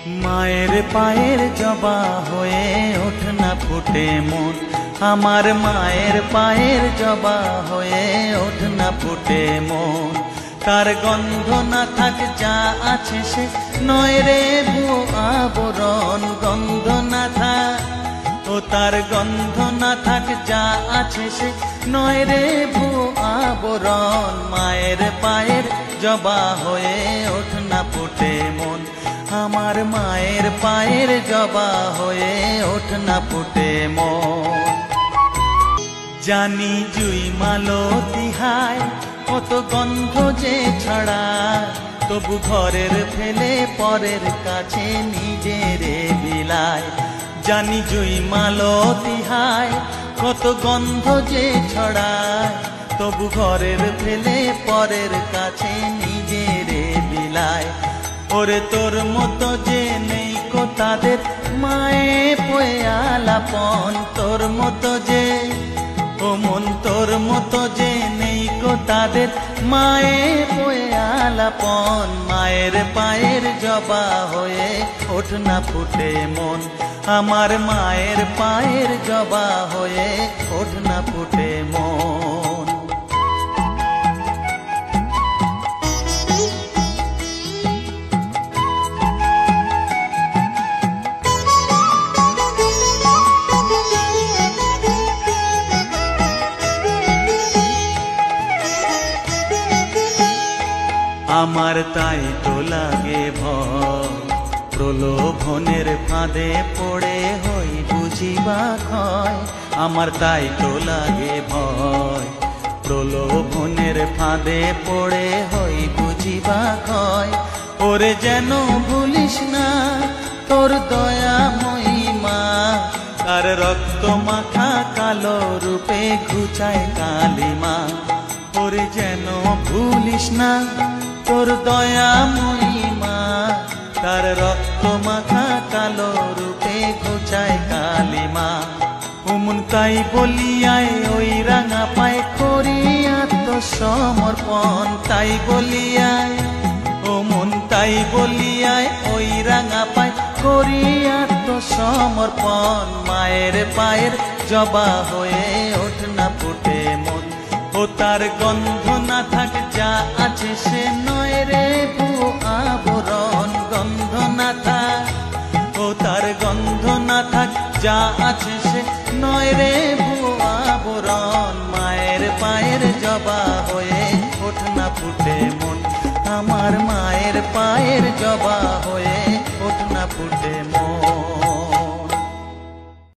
মায়ের পায়ের জবা হয়ে ওঠ না ফুটে মন, আমার মায়ের পায়ের জবা হয়ে ওঠ না ফুটে মন। তার গন্ধ না থাক যা আছে সে নয় রে ভুয়ো আবরণ, গন্ধ না থাক ও তার গন্ধ না থাক যা আছে সে নয় রে ভুয়ো আবরণ। মায়ের পায়ের জবা হয়ে ওঠ না ফুটে মন, আমার মায়ের পায়ের জবা হয়ে ওঠ না ফুটে মন। জানি জুই মালতী হায় কত গন্ধ যে ছড়ায়, তবু ঘরের ফেলে পরের কাছে নিজেরে বিলায়। জানি জুই মালতী হায় কত গন্ধ যে ছড়ায়, তবু ঘরের ফেলে পরের কাছে নিজেরে বিলায়। ওরে তোর মতো যে নেই কো তাদের মায়ে পয়ে আলাপন, তোর মতো যে ও মন তোর মতো যে নেই কো তাদের মায়ে পয়ে আলাপন। মায়ের পায়ের জবা হয়ে ওঠ না ফুটে মন, আমার মায়ের পায়ের জবা হয়ে ওঠ না ফুটে মন। আমার তাই তো লাগে ভয়, প্রলোভনের ফাঁদে পড়ে হই বুঝিবা ক্ষয়। আমার তাই তো লাগে ভয়, প্রলোভনের ফাঁদে পড়ে হই বুঝিবা ক্ষয়। ওরে যেন ভুলিস না তোর দয়াময়ী মা, তার রক্ত মাখা কালো রূপে ঘুচায় কালিমা। ওরে যেন ভুলিস না তোর দয়াময়ী মা, তার রক্ত মাখা কালো রূপে ঘুচায় কালিমা। উমন তাই বলিয়ায় ওই রাঙা পায় করি আত্মসমর্পণ, তাই বলিয়ায় ও মন তাই বলিয়ায় ওই রাঙা পায় করি আত্মসমর্পণ। মায়ের পায়ের জবা হয়ে ওঠ না ফুটে মন, ও তার গন্ধ না থাক যা আছে সে নয় রে ভুয়ো আবরণ, গন্ধ না থাক ও তার গন্ধ না থাক যা আছে সে নয় রে ভুয়ো আবরণ। মায়ের পায়ের জবা হয়ে ওঠ না ফুটে মন, আমার মায়ের পায়ের জবা হয়ে ওঠ না ফুটে মন।